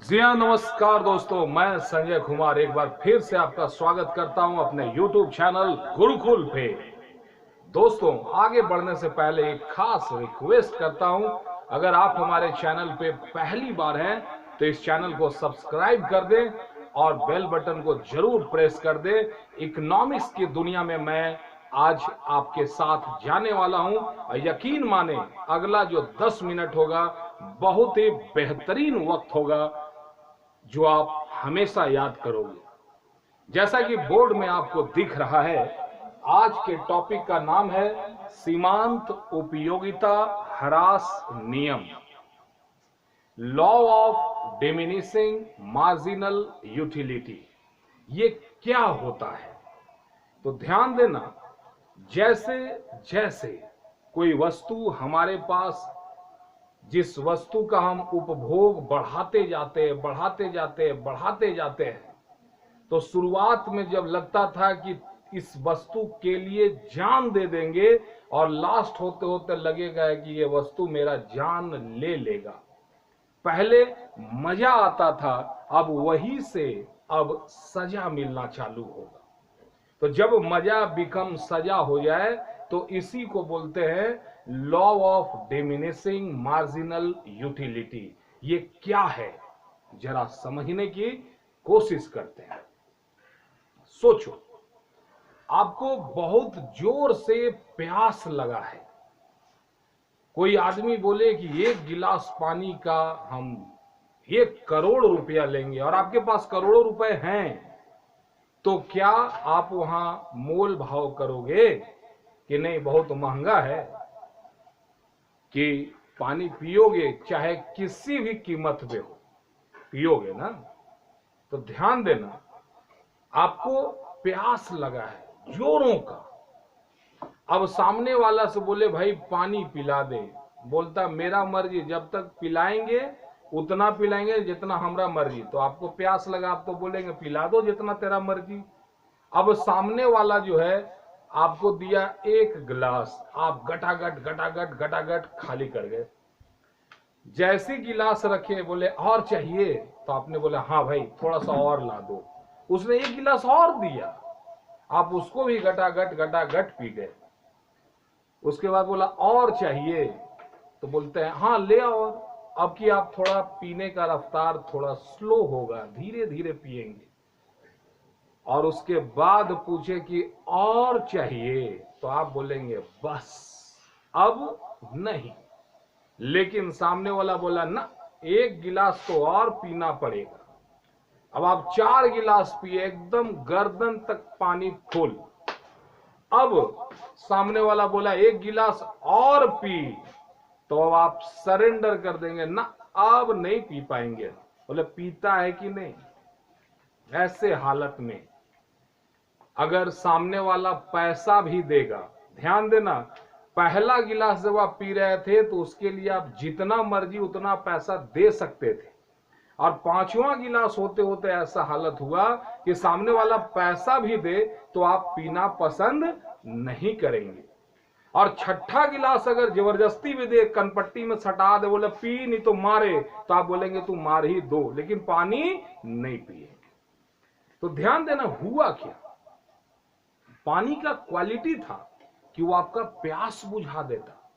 जी हाँ, नमस्कार दोस्तों। मैं संजय कुमार एक बार फिर से आपका स्वागत करता हूं अपने YouTube चैनल गुरुकुल पे। दोस्तों, आगे बढ़ने से पहले एक खास रिक्वेस्ट करता हूं, अगर आप हमारे चैनल पे पहली बार हैं तो इस चैनल को सब्सक्राइब कर दें और बेल बटन को जरूर प्रेस कर दें। इकोनॉमिक्स की दुनिया में मैं आज आपके साथ जाने वाला हूं और यकीन माने अगला जो 10 मिनट होगा बहुत ही बेहतरीन वक्त होगा जो आप हमेशा याद करोगे। जैसा कि बोर्ड में आपको दिख रहा है, आज के टॉपिक का नाम है सीमांत उपयोगिता ह्रास नियम, law of diminishing marginal utility. ये क्या होता है? तो ध्यान देना, जैसे जैसे कोई वस्तु हमारे पास, जिस वस्तु का हम उपभोग बढ़ाते जाते हैं, तो शुरुआत में जब लगता था कि इस वस्तु के लिए जान दे देंगे और लास्ट होते होते लगेगा कि ये वस्तु मेरा जान ले लेगा। पहले मजा आता था, अब वही से अब सजा मिलना चालू होगा। तो जब मजा बिकम सजा हो जाए तो इसी को बोलते हैं law of diminishing marginal utility. ये क्या है, जरा समझने की कोशिश करते हैं। सोचो, आपको बहुत जोर से प्यास लगा है। कोई आदमी बोले कि 1 गिलास पानी का हम 1 करोड़ रुपया लेंगे और आपके पास करोड़ों रुपए हैं, तो क्या आप वहां मोल भाव करोगे कि नहीं बहुत महंगा है, कि पानी पियोगे चाहे किसी भी कीमत पे हो, पियोगे ना? तो ध्यान देना, आपको प्यास लगा है जोरों का। अब सामने वाला से बोले भाई पानी पिला दे, बोलता मेरा मर्जी, जब तक पिलाएंगे उतना पिलाएंगे जितना हमारा मर्जी। तो आपको प्यास लगा, आप तो बोलेंगे पिला दो जितना तेरा मर्जी। अब सामने वाला जो है आपको दिया 1 गिलास, आप गटागट खाली कर गए। जैसे गिलास रखे बोले और चाहिए, तो आपने बोला हाँ भाई थोड़ा सा और ला दो। उसने 1 गिलास और दिया, आप उसको भी गटागट पी गए। उसके बाद बोला और चाहिए, तो बोलते हैं हाँ ले और। अब कि आप थोड़ा पीने का रफ्तार थोड़ा स्लो होगा, धीरे धीरे पिएंगे। और उसके बाद पूछे कि और चाहिए, तो आप बोलेंगे बस अब नहीं। लेकिन सामने वाला बोला ना, 1 गिलास तो और पीना पड़ेगा। अब आप 4 गिलास पिए, एकदम गर्दन तक पानी फुल। अब सामने वाला बोला 1 गिलास और पी, तो अब आप सरेंडर कर देंगे ना, अब नहीं पी पाएंगे। बोले पीता है कि नहीं? ऐसे हालत में अगर सामने वाला पैसा भी देगा, ध्यान देना, पहला गिलास जब आप पी रहे थे तो उसके लिए आप जितना मर्जी उतना पैसा दे सकते थे, और 5वां गिलास होते होते ऐसा हालत हुआ कि सामने वाला पैसा भी दे तो आप पीना पसंद नहीं करेंगे। और 6ठा गिलास अगर जबरदस्ती भी दे, कनपट्टी में सटा दे, बोले पी नहीं तो मारे, तो आप बोलेंगे तू मार ही दो, लेकिन पानी नहीं पिए। तो ध्यान देना, हुआ क्या, पानी का क्वालिटी था कि वो आपका प्यास बुझा देता।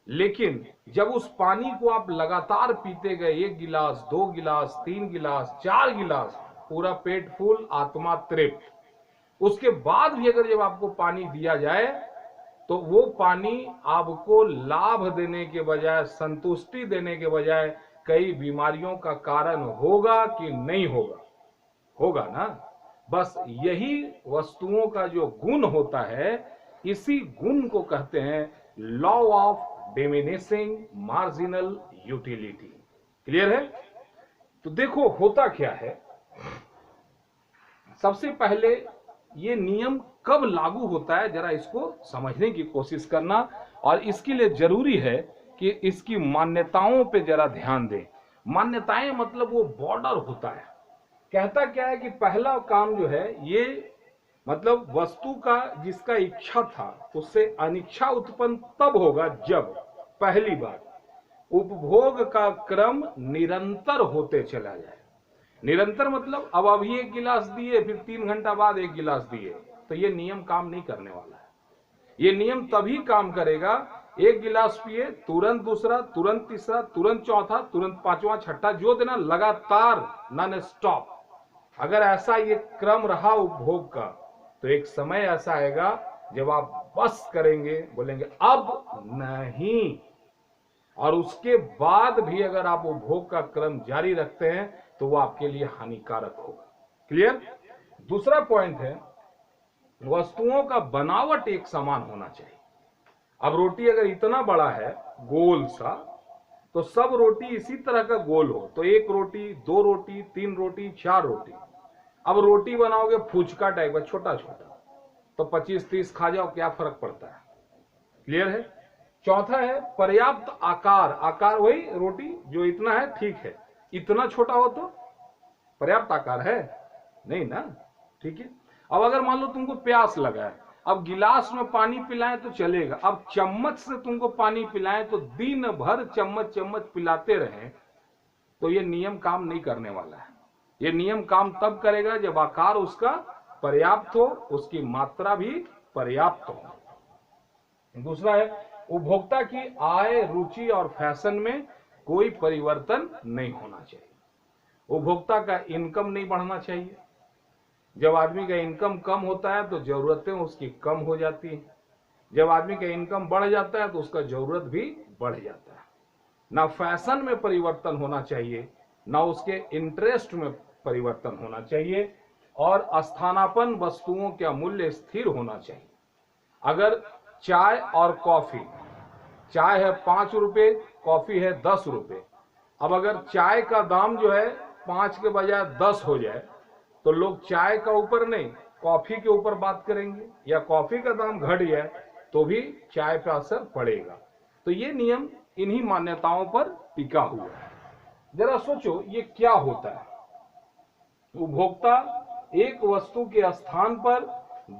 लेकिन जब उस पानी को आप लगातार पीते गए, 1 गिलास 2 गिलास 3 गिलास 4 गिलास, पूरा पेट फुल आत्मा तृप्त, उसके बाद भी अगर जब आपको पानी दिया जाए तो वो पानी आपको लाभ देने के बजाय, संतुष्टि देने के बजाय कई बीमारियों का कारण होगा कि नहीं होगा? होगा ना। बस यही वस्तुओं का जो गुण होता है, इसी गुण को कहते हैं law of diminishing marginal utility. Clear है? तो देखो होता क्या है, सबसे पहले ये नियम कब लागू होता है जरा इसको समझने की कोशिश करना, और इसके लिए जरूरी है कि इसकी मान्यताओं पे जरा ध्यान दें। मान्यताएं मतलब वो बॉर्डर होता है। कहता क्या है कि पहला काम जो है ये, मतलब वस्तु का जिसका इच्छा था उससे अनिच्छा उत्पन्न तब होगा जब, पहली बात, उपभोग का क्रम निरंतर होते चला जाए। निरंतर मतलब अब अभी एक गिलास दिए, फिर 3 घंटा बाद एक गिलास दिए, तो ये नियम काम नहीं करने वाला है। ये नियम तभी काम करेगा, एक गिलास पिए तुरंत दूसरा, तुरंत तीसरा, तुरंत चौथा, तुरंत पांचवा, छठा, जो देना लगातार, नॉन स्टॉप। अगर ऐसा ये क्रम रहा उपभोग का, तो एक समय ऐसा आएगा जब आप बस करेंगे, बोलेंगे अब नहीं। और उसके बाद भी अगर आप उपभोग का क्रम जारी रखते हैं तो वो आपके लिए हानिकारक होगा। क्लियर? दूसरा पॉइंट है, वस्तुओं का बनावट एक समान होना चाहिए। अब रोटी अगर इतना बड़ा है गोल सा, तो सब रोटी इसी तरह का गोल हो, तो 1 रोटी, 2 रोटी, 3 रोटी, 4 रोटी। अब रोटी बनाओगे फुचका टाइप का छोटा छोटा, तो 25-30 खा जाओ, क्या फर्क पड़ता है? क्लियर है? चौथा है पर्याप्त आकार। आकार वही रोटी जो इतना है, ठीक है, इतना छोटा हो तो पर्याप्त आकार है नहीं ना, ठीक है। अब अगर मान लो तुमको प्यास लगा है, अब गिलास में पानी पिलाएं तो चलेगा, अब चम्मच से तुमको पानी पिलाएं तो दिन भर चम्मच चम्मच पिलाते रहें, तो ये नियम काम नहीं करने वाला है। ये नियम काम तब करेगा जब आकार उसका पर्याप्त हो, उसकी मात्रा भी पर्याप्त हो। दूसरा है उपभोक्ता की आय, रुचि और फैशन में कोई परिवर्तन नहीं होना चाहिए। उपभोक्ता का इनकम नहीं बढ़ना चाहिए। जब आदमी का इनकम कम होता है तो जरूरतें उसकी कम हो जाती हैं। जब आदमी का इनकम बढ़ जाता है तो उसका जरूरत भी बढ़ जाता है। ना फैशन में परिवर्तन होना चाहिए, ना उसके इंटरेस्ट में परिवर्तन होना चाहिए, और स्थानापन्न वस्तुओं का मूल्य स्थिर होना चाहिए। अगर चाय और कॉफी, चाय है 5 रुपए, कॉफी है 10 रुपए, अब अगर चाय का दाम जो है 5 के बजाय 10 हो जाए, तो लोग चाय का ऊपर नहीं कॉफी के ऊपर बात करेंगे, या कॉफी का दाम घट जाए तो भी चाय पे असर पड़ेगा। तो ये नियम इन्हीं मान्यताओं पर टिका हुआ है। जरा सोचो ये क्या होता है। उपभोक्ता एक वस्तु के स्थान पर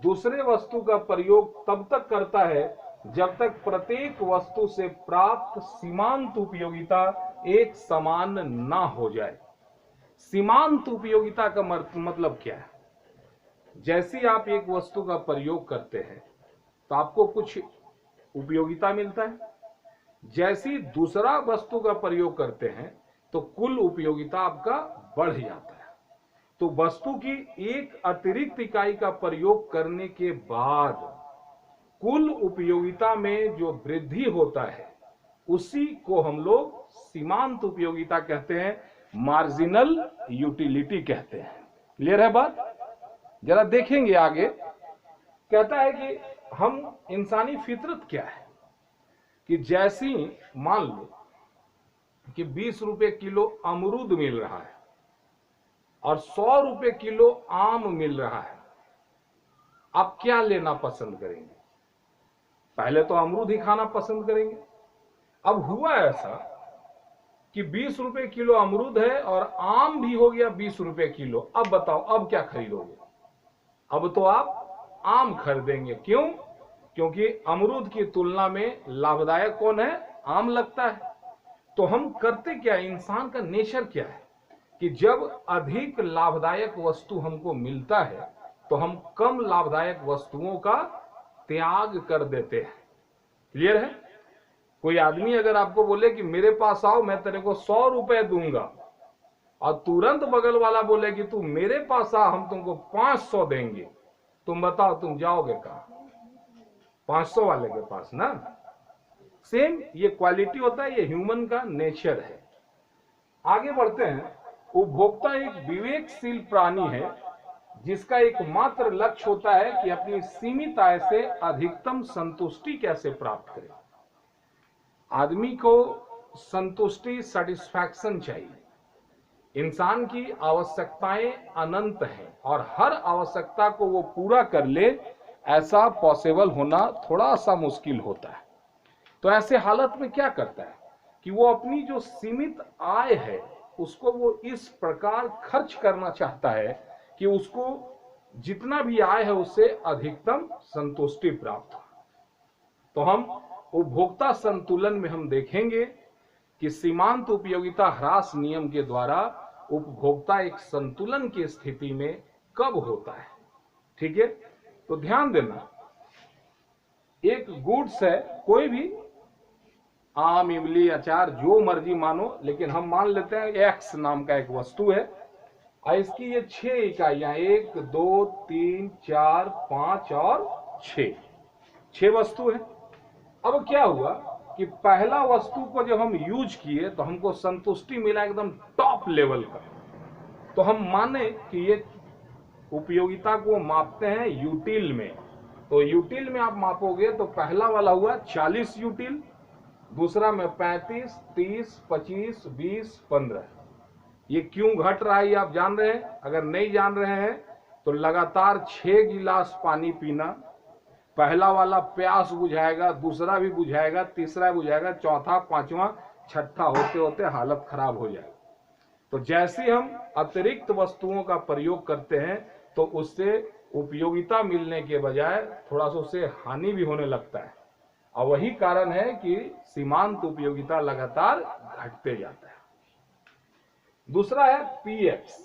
दूसरे वस्तु का प्रयोग तब तक करता है जब तक प्रत्येक वस्तु से प्राप्त सीमांत उपयोगिता एक समान ना हो जाए। सीमांत उपयोगिता का मतलब क्या है? जैसी आप एक वस्तु का प्रयोग करते हैं तो आपको कुछ उपयोगिता मिलता है, जैसी दूसरा वस्तु का प्रयोग करते हैं तो कुल उपयोगिता आपका बढ़ जाता है। तो वस्तु की एक अतिरिक्त इकाई का प्रयोग करने के बाद कुल उपयोगिता में जो वृद्धि होता है उसी को हम लोग सीमांत उपयोगिता कहते हैं, मार्जिनल यूटिलिटी कहते हैं। क्लियर है बात? जरा देखेंगे आगे। कहता है कि हम इंसानी फितरत क्या है कि जैसी मान लो कि 20 रुपए किलो अमरूद मिल रहा है और 100 रुपए किलो आम मिल रहा है, आप क्या लेना पसंद करेंगे? पहले तो अमरूद ही खाना पसंद करेंगे। अब हुआ ऐसा कि 20 रुपए किलो अमरूद है और आम भी हो गया 20 रुपए किलो। अब बताओ अब क्या खरीदोगे? अब तो आप आम खरीदेंगे। क्यों? क्योंकि अमरूद की तुलना में लाभदायक कौन है? आम लगता है। तो हम करते क्या, इंसान का नेचर क्या है कि जब अधिक लाभदायक वस्तु हमको मिलता है तो हम कम लाभदायक वस्तुओं का त्याग कर देते हैं। क्लियर है? कोई आदमी अगर आपको बोले कि मेरे पास आओ मैं तेरे को 100 रुपए दूंगा, और तुरंत बगल वाला बोले कि तू मेरे पास आ हम तुमको 500 देंगे, तुम बताओ तुम जाओगे कहां? 500 वाले के पास ना। सेम ये क्वालिटी होता है, ये ह्यूमन का नेचर है। आगे बढ़ते हैं। उपभोक्ता एक विवेकशील प्राणी है जिसका एकमात्र लक्ष्य होता है कि अपनी सीमित आय से अधिकतम संतुष्टि कैसे प्राप्त करें। आदमी को संतुष्टि, सेटिस्फैक्शन चाहिए। इंसान की आवश्यकताएं अनंत हैं और हर आवश्यकता को वो पूरा कर ले, ऐसा पॉसिबल होना थोड़ा सा मुश्किल होता है। तो ऐसे हालत में क्या करता है कि वो अपनी जो सीमित आय है उसको वो इस प्रकार खर्च करना चाहता है कि उसको जितना भी आय है उससे अधिकतम संतुष्टि प्राप्त हो। तो हम उपभोक्ता संतुलन में हम देखेंगे कि सीमांत उपयोगिता ह्रास नियम के द्वारा उपभोक्ता एक संतुलन की स्थिति में कब होता है। ठीक है, तो ध्यान देना, एक गुड्स है, कोई भी आम, इमली, अचार, जो मर्जी मानो, लेकिन हम मान लेते हैं एक्स नाम का एक वस्तु है और इसकी ये 6 इकाइयां, 1 2 3 4 5 और 6 वस्तु है। अब क्या हुआ कि पहला वस्तु को जब हम यूज किए तो हमको संतुष्टि मिला एकदम टॉप लेवल का, तो हम माने कि ये उपयोगिता को मापते हैं यूटिल में। तो यूटिल में आप मापोगे तो पहला वाला हुआ 40 यूटिल, दूसरा में 35, 30, 25, 20, 15। ये क्यों घट रहा है ये आप जान रहे हैं? अगर नहीं जान रहे हैं तो लगातार 6 गिलास पानी पीना, पहला वाला प्यास बुझाएगा, दूसरा भी बुझाएगा, तीसरा बुझाएगा, चौथा, पांचवा, छठा होते होते हालत खराब हो जाएगा। तो जैसे हम अतिरिक्त वस्तुओं का प्रयोग करते हैं तो उससे उपयोगिता मिलने के बजाय थोड़ा सा उससे हानि भी होने लगता है, और वही कारण है कि सीमांत उपयोगिता लगातार घटते जाता है। दूसरा है पीएक्स।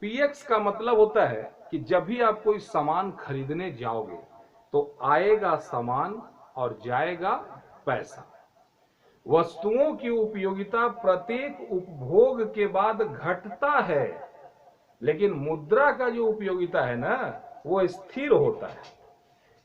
पीएक्स का मतलब होता है कि जब भी आप कोई सामान खरीदने जाओगे तो आएगा सामान और जाएगा पैसा। वस्तुओं की उपयोगिता प्रत्येक उपभोग के बाद घटता है, लेकिन मुद्रा का जो उपयोगिता है ना वो स्थिर होता है।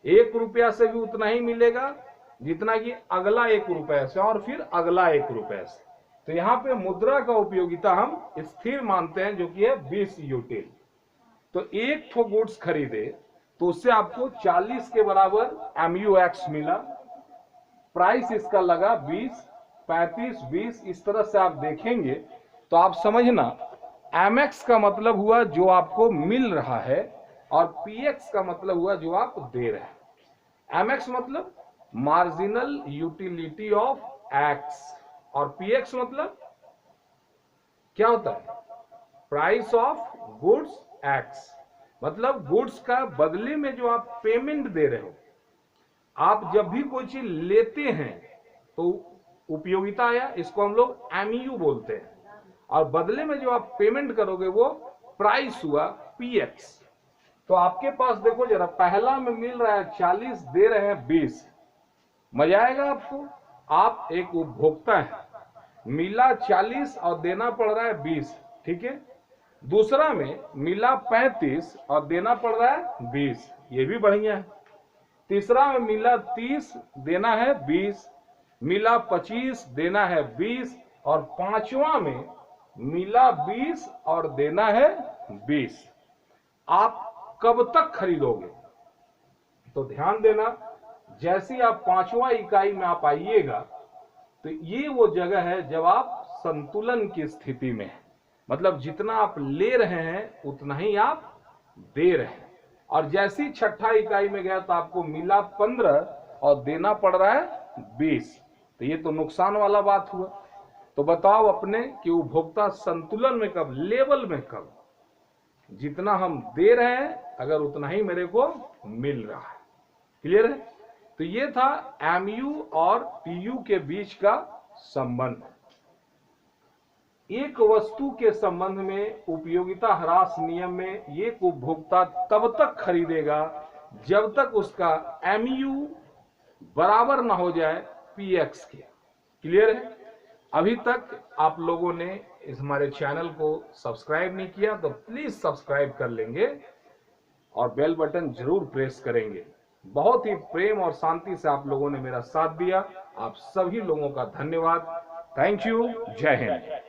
1 रुपया से भी उतना ही मिलेगा जितना कि अगला 1 रुपये से और फिर अगला 1 रुपये से। तो यहाँ पे मुद्रा का उपयोगिता हम स्थिर मानते हैं, जो कि है 20 यूटिल। तो एक ठो गुड्स खरीदे तो उससे आपको 40 के बराबर MUX मिला, प्राइस इसका लगा 20, 35, 20। इस तरह से आप देखेंगे तो आप समझना MX का मतलब हुआ जो आपको मिल रहा है और PX का मतलब हुआ जो आप दे रहे हैं। MX मतलब मार्जिनल यूटिलिटी ऑफ X और PX मतलब क्या होता है? Price of goods X। मतलब गुड्स का बदले में जो आप पेमेंट दे रहे हो। आप जब भी कोई चीज लेते हैं तो उपयोगिता आया, इसको हम लोग MU बोलते हैं, और बदले में जो आप पेमेंट करोगे वो प्राइस हुआ PX। तो आपके पास देखो जरा, पहला में मिल रहा है 40, दे रहे हैं 20। मजा आएगा आपको? आप एक उपभोक्ता है, मिला 40 और देना पड़ रहा है 20, ठीक है। दूसरा में मिला 35 और देना पड़ रहा है 20, ये भी बढ़िया है। तीसरा में मिला 30, देना है 20, मिला 25, देना है 20, और पांचवा में मिला 20 और देना है 20। आप कब तक खरीदोगे? तो ध्यान देना, जैसे आप 5वां इकाई में आप आइएगा तो ये वो जगह है जब आप संतुलन की स्थिति में हैं। मतलब जितना आप ले रहे हैं उतना ही आप दे रहे हैं। और जैसी 6ठा इकाई में गया तो आपको मिला 15 और देना पड़ रहा है 20। तो ये तो नुकसान वाला बात हुआ। तो बताओ अपने कि उपभोक्ता संतुलन में कब, लेवल में कब? जितना हम दे रहे हैं अगर उतना ही मेरे को मिल रहा है। क्लियर है? तो ये था MU और PU के बीच का संबंध। एक वस्तु के संबंध में उपयोगिता ह्रास नियम में एक उपभोक्ता तब तक खरीदेगा जब तक उसका MU बराबर ना हो जाए PX के। क्लियर है? अभी तक आप लोगों ने इस हमारे चैनल को सब्सक्राइब नहीं किया तो प्लीज सब्सक्राइब कर लेंगे और बेल बटन जरूर प्रेस करेंगे। बहुत ही प्रेम और शांति से आप लोगों ने मेरा साथ दिया। आप सभी लोगों का धन्यवाद। Thank you. जय हिंद।